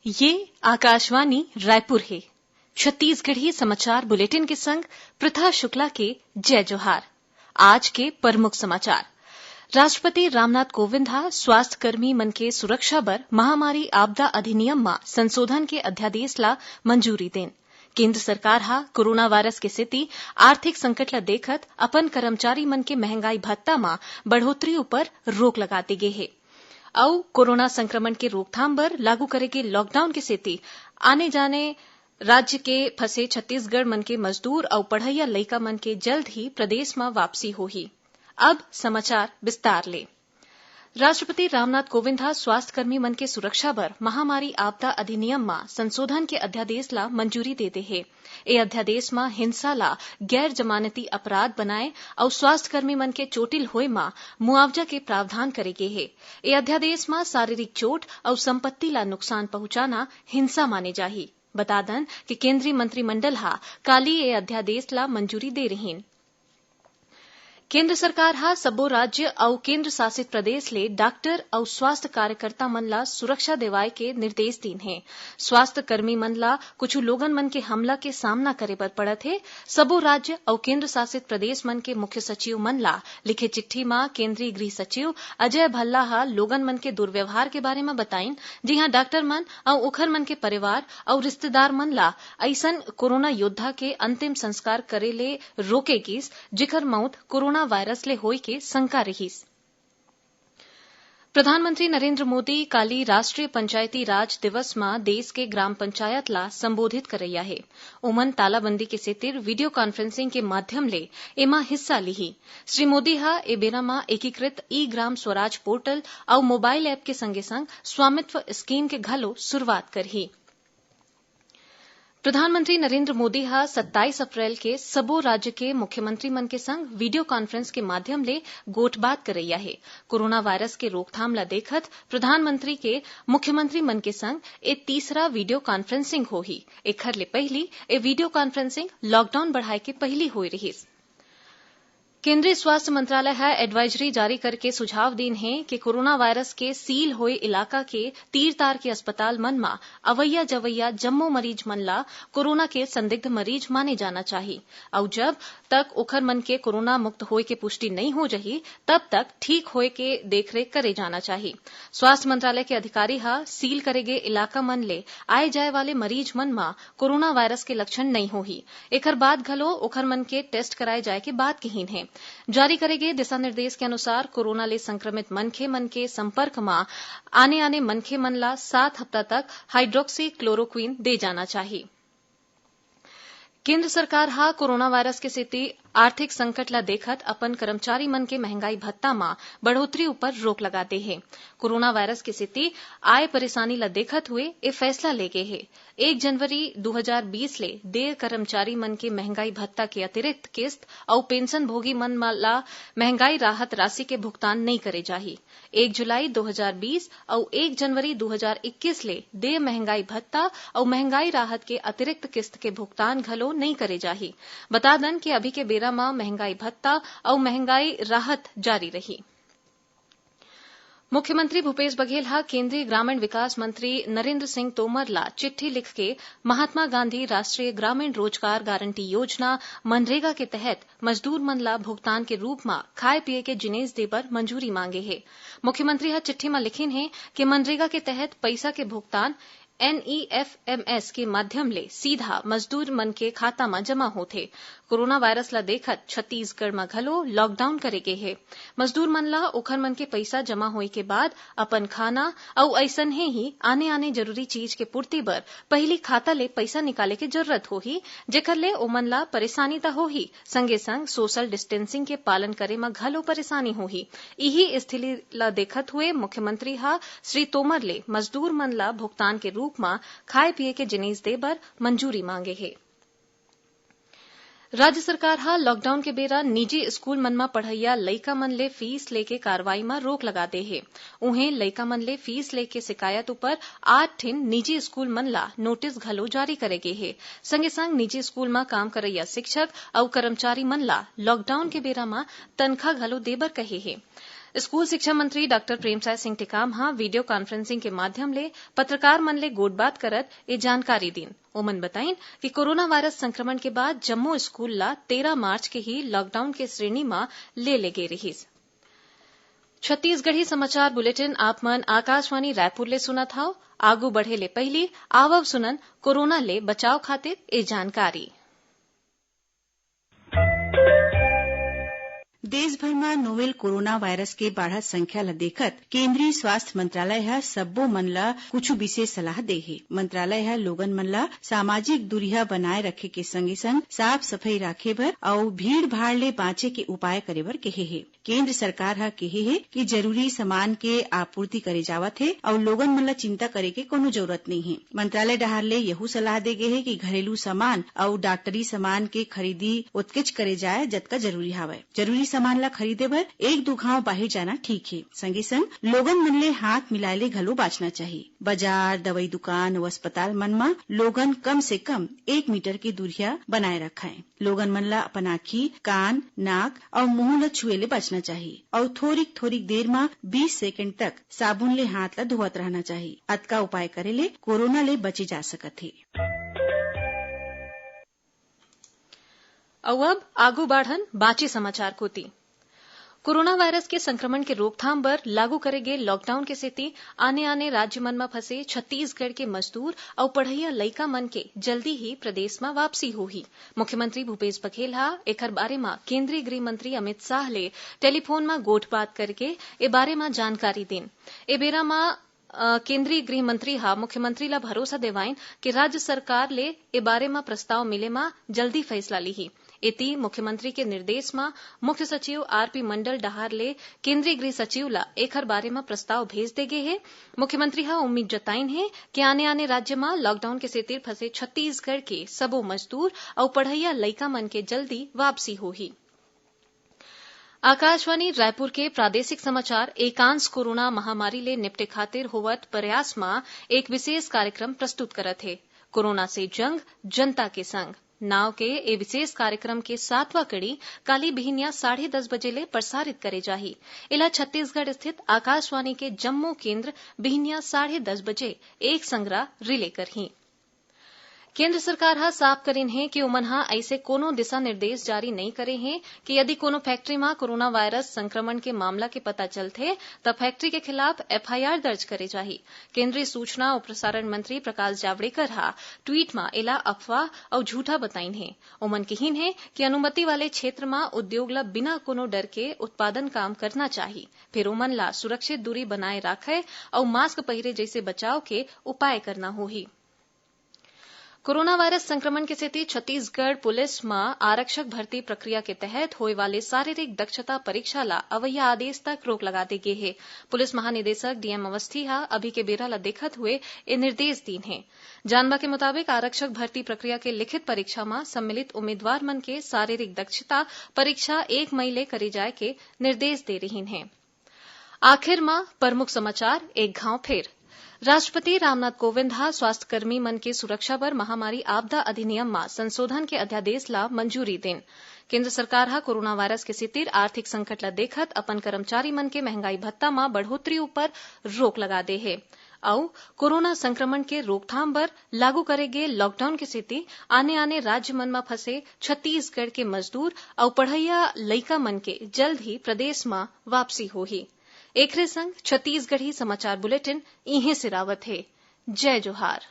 ये आकाशवाणी रायपुर है। छत्तीसगढ़ी समाचार बुलेटिन के संग प्रथा शुक्ला के जय जोहार। आज के प्रमुख समाचार। राष्ट्रपति रामनाथ कोविंद हा स्वास्थ्य कर्मी मन के सुरक्षा बर महामारी आपदा अधिनियम में संशोधन के अध्यादेश ला मंजूरी देन। केंद्र सरकार हा कोरोना वायरस के सेती आर्थिक संकट ला देखत अपन कर्मचारी मन के महंगाई भत्ता में बढ़ोतरी ऊपर रोक लगाते गे है। और कोरोना संक्रमण के रोकथाम बर लागू करे गे लॉकडाउन के सेती आने जाने राज्य के फंसे छत्तीसगढ़ मन के मजदूर और पढ़इया लइका मन के जल्द ही प्रदेश में वापसी होही। अब समाचार विस्तार ले। राष्ट्रपति रामनाथ कोविंद हा स्वास्थ्य कर्मी मन के सुरक्षा बर महामारी आपदा अधिनियम में संशोधन के अध्यादेश ला मंजूरी देते है। ए अध्यादेश में हिंसा ला गैर जमानती अपराध बनाए और स्वास्थ्य कर्मी मन के चोटिल होए में मुआवजा के प्रावधान करे गे है। ए अध्यादेश में शारीरिक चोट और संपत्ति ला नुकसान पहुंचाना हिंसा माने जाही। बता दन कि केंद्रीय मंत्रिमंडल हा काली ए अध्यादेश ला मंजूरी दे रहीन। केंद्र सरकार हा सब्बो राज्य और केंद्र शासित प्रदेश ले डॉक्टर और स्वास्थ्य कार्यकर्ता मन ला सुरक्षा देवाए के निर्देश दीन है। स्वास्थ्य कर्मी मन ला कुछ लोगन मन के हमला के सामना करे बर पड़त है। सब्बो राज्य और केंद्र शासित प्रदेश मन के मुख्य सचिव मन ला लिखे चिट्ठी में केंद्रीय गृह सचिव अजय भल्ला हा लोगन मन के दुर्व्यवहार के बारे में बताइन, जिहां डॉक्टर मन और ओखर मन के परिवार और रिश्तेदार मन ला ऐसन कोरोना योद्धा के अंतिम संस्कार करे ले रोके गिस जिकर मौत कोरोना वायरस ले होई के शंका रहीस। प्रधानमंत्री नरेंद्र मोदी काली राष्ट्रीय पंचायती राज दिवस में देश के ग्राम पंचायत ला संबोधित करैया है। उमन तालाबंदी के सेतिर वीडियो कॉन्फ्रेंसिंग के माध्यम ले एमा हिस्सा लिही। श्री मोदी हा ए बेरा में एकीकृत ई ग्राम स्वराज पोर्टल और मोबाइल ऐप के संगे संग स्वामित्व स्कीम के घलो शुरुआत करही। प्रधानमंत्री नरेंद्र मोदी हा 27 अप्रैल के सबो राज्य के मुख्यमंत्री मन के संग वीडियो कॉन्फ्रेंस के माध्यम ले गोठबात करैया है। कोरोना वायरस के रोकथाम ला देखत प्रधानमंत्री के मुख्यमंत्री मन के संग ए तीसरा वीडियो कॉन्फ्रेंसिंग होही। एखर ले पहली ए वीडियो कॉन्फ्रेंसिंग लॉकडाउन बढ़ाए के पहली होई रहीस। केंद्रीय स्वास्थ्य मंत्रालय है एडवाइजरी जारी करके सुझाव दीन है कि कोरोना वायरस के सील होए इलाका के तीर तार के अस्पताल मन में अवैया जवैया जम्मो मरीज मन ला कोरोना के संदिग्ध मरीज माने जाना चाहिए और जब तक ओखर मन के कोरोना मुक्त होए के पुष्टि नहीं हो जही तब तक ठीक होए के देखरेख करे जाना चाहिए। स्वास्थ्य मंत्रालय के अधिकारी हा सील करे गे इलाका मन ले आए जाए वाले मरीज मन में कोरोना वायरस के लक्षण नहीं होही। एकर बाद घलो ओखर मन के टेस्ट कराए जाए के बाद कहीन है। जारी करे गए दिशा निर्देश के अनुसार कोरोना ले संक्रमित मनखे मन के संपर्क में आने मनखे मन ला 7 हफ्ता तक हाइड्रोक्सी क्लोरोक्विन दे जाना चाहिए। केंद्र सरकार हा कोरोना वायरस के सेती आर्थिक संकट ला देखत अपन कर्मचारी मन के महंगाई भत्ता में बढ़ोतरी ऊपर रोक लगाते है। कोरोना वायरस के सेती आय परेशानी ला देखत हुए ए फैसला ले गए है। 1 जनवरी 2020 ले देय कर्मचारी मन के महंगाई भत्ता के अतिरिक्त किस्त और पेंशन भोगी मन ला महंगाई राहत राशि के भुगतान नहीं करे जाही। 1 जुलाई 2020 और 1 जनवरी 2021 ले देय महंगाई भत्ता और महंगाई राहत के अतिरिक्त किस्त के भुगतान घलो नहीं करे जाही। बता दन कि अभी के बेरा में महंगाई भत्ता और महंगाई राहत जारी रही। मुख्यमंत्री भूपेश बघेल हा केंद्रीय ग्रामीण विकास मंत्री नरेंद्र सिंह तोमर ला चिट्ठी लिख के महात्मा गांधी राष्ट्रीय ग्रामीण रोजगार गारंटी योजना मनरेगा के तहत मजदूर मन ला भुगतान के रूप में खाए पिए के जिनेस दे बर मंजूरी मांगे है। मुख्यमंत्री हा चिट्ठी में लिखिन है कि मनरेगा के तहत पैसा के भुगतान NEFMS के माध्यम ले सीधा मजदूर मन के खाता में जमा होथे। कोरोना वायरस ला देखत छत्तीसगढ़ में घलो लॉकडाउन करे गे है। मजदूर मन ला ओखर मन के पैसा जमा होए के बाद अपन खाना और ऐसन ही आने जरूरी चीज के पूर्ति बर पहली खाता ले पैसा निकाले के जरूरत होही, जेकर ले ओमन ला परेशानी त होही, संगे संग सोशल डिस्टेंसिंग के पालन करे में घलो परेशानी होही। यही स्थिति ला देखत हुए मुख्यमंत्री हा श्री तोमर ले मजदूर मन ला भुगतान के रूप में खाए पिए के जिनिस दे बर मंजूरी मांगे है। राज्य सरकार हा लॉकडाउन के बेरा निजी स्कूल मन में पढ़इया लइका मन ले फीस लेके कार्रवाई में रोक लगा दे है। उन्हें लइका मन ले फीस लेके शिकायत ऊपर 8 ठिन निजी स्कूल मन ला नोटिस घलो जारी करे गे है। संगे संग निजी स्कूल में काम करइया शिक्षक और कर्मचारी मन ला लॉकडाउन के बेरा में तनखा घलो देबर कहे है। स्कूल शिक्षा मंत्री doctor Premsai Singh Tekam video conferencing के माध्यम ले पत्रकार मन ले गोटबात करत ये जानकारी दीन। ओमन बताइन कि कोरोना वायरस संक्रमण के बाद जम्मो स्कूल ला 13 मार्च के ही लॉकडाउन के श्रेणी में ले गे रहीस। छत्तीसगढ़ी समाचार बुलेटिन आप मन आकाशवाणी रायपुर ले सुनत हव। आगू बढ़े ले पहली आवव सुनन कोरोना ले बचाव खातिर ए जानकारी। देशभर में नोवेल कोरोना वायरस के बढ़त संख्या ल देखत केंद्रीय स्वास्थ्य मंत्रालय ह सब्बो मन ल कुछ विशेष सलाह दे हे। मंत्रालय ह लोगन मन ल सामाजिक दूरिया बनाए रखे के संगे संग साफ सफाई राखे बर अउ भीड़ भाड़ ले बाँचे के उपाय करे बर कहे हे। केंद्र सरकार ह कहे हे कि जरूरी सामान के आपूर्ति करे जावत हे और लोगन मन ल चिंता करे के कोनो जरूरत नहीं है। मंत्रालय डहार ले यहू सलाह दे गे हे कि घरेलू सामान और डॉक्टरी सामान के खरीदी ओतकेच करे जाए जतका जरूरी हावय। जरूरी सामान ला खरीदे बर 1-2 घाव बाहिर जाना ठीक है। संगे संग लोगन मन ले हाथ मिलाए ले घलो बाँचना चाहिए। बाजार, दवाई दुकान और अस्पताल मन में लोगन कम से कम 1 मीटर की दूरिया बनाए रखें। लोगन मन ला अपन आँखी, कान, नाक और मुंह ल छुए ले बचना चाहिए और थोड़ी देर में 20 सेकंड तक साबुन ले हाथ ला धोवत रहना चाहिए। अतका उपाय करे ले कोरोना ले बचे जा सकत है। अब आगू बढ़न बाची समाचार कोती। कोरोना वायरस के संक्रमण के रोकथाम बर लागू करे गे लॉकडाउन के सेती आने राज्य मन में फंसे छत्तीसगढ़ के मजदूर और पढ़इया लइका मन के जल्दी ही प्रदेश में वापसी होही। मुख्यमंत्री भूपेश बघेल एकर बारे में केंद्रीय गृह मंत्री अमित शाह ले टेलीफोन में गोठबात करके ए बारे में जानकारी देन। ए बेरा में केंद्रीय गृह मंत्री मुख्यमंत्री ला भरोसा देवाइन कि राज्य सरकार ले ए बारे में प्रस्ताव मिले में जल्दी फैसला लीही। इति मुख्यमंत्री के निर्देश में मुख्य सचिव आरपी मंडल डहार ले केंद्रीय गृह सचिव ला एकर बारे में प्रस्ताव भेज दे गे हे। मुख्यमंत्री उम्मीद जताइन है कि आने राज्य में लॉकडाउन के सेतिर फंसे छत्तीसगढ़ के सबो मजदूर और पढ़इया लइका मन के जल्दी वापसी होही। आकाशवाणी रायपुर के प्रादेशिक समाचार एकांश कोरोना महामारी ले निपटे खातिर होवत प्रयास में एक विशेष कार्यक्रम प्रस्तुत करत है। कोरोना से जंग जनता के संग नाव के ए विशेष कार्यक्रम के 7वां कड़ी काली बिहनिया 10:30 बजे ले प्रसारित करे जाही। इला छत्तीसगढ़ स्थित आकाशवाणी के जम्मू केंद्र बिहनिया 10:30 बजे एक संग्रह रिले करही। केंद्र सरकार साफ करीन है कि ओमन ऐसे कोनो दिशा निर्देश जारी नहीं करे हैं कि यदि कोनो फैक्ट्री में कोरोना वायरस संक्रमण के मामला के पता चलथे तब फैक्ट्री के खिलाफ एफआईआर दर्ज करे जाही। केंद्रीय सूचना और प्रसारण मंत्री प्रकाश जावड़ेकर ट्वीट में इला अफवाह और झूठा बताइन है। ओमन कहीन है कि अनुमति वाले क्षेत्र में उद्योग ला बिना कोनो डर के उत्पादन काम करना चाहिए। फिर ओमन ला सुरक्षित दूरी बनाए राखे और मास्क पहिरे जैसे बचाव के उपाय करना होही। कोरोना वायरस संक्रमण के सेती छत्तीसगढ़ पुलिस में आरक्षक भर्ती प्रक्रिया के तहत होए वाले शारीरिक दक्षता परीक्षा ला अवैया आदेश तक रोक लगा दी गई है। पुलिस महानिदेशक डीएम अवस्थी अभी के बेरा ला देखत हुए ये निर्देश दीन है। जानवा के मुताबिक आरक्षक भर्ती प्रक्रिया के लिखित परीक्षा में सम्मिलित उम्मीदवार मन के शारीरिक दक्षता परीक्षा 1 मई ले करी जाए के निर्देश दे रही है। आखिर में प्रमुख समाचार एक घाव फिर। राष्ट्रपति रामनाथ कोविंद स्वास्थ्यकर्मी मन के सुरक्षा बर महामारी आपदा अधिनियम में संशोधन के अध्यादेश ला मंजूरी देन। केंद्र सरकार कोरोना वायरस के सेतिर आर्थिक संकट ला देखत अपन कर्मचारी मन के महंगाई भत्ता में बढ़ोतरी ऊपर रोक लगा दे है और कोरोना संक्रमण के रोकथाम बर लागू करे गे लॉकडाउन के सेती आने राज्य मन में फंसे छत्तीसगढ़ के मजदूर और पढ़इया लइका मन के जल्द ही प्रदेश में वापसी होही। एकरे संग छत्तीसगढ़ी समाचार बुलेटिन इहे से रावत है। जय जोहार।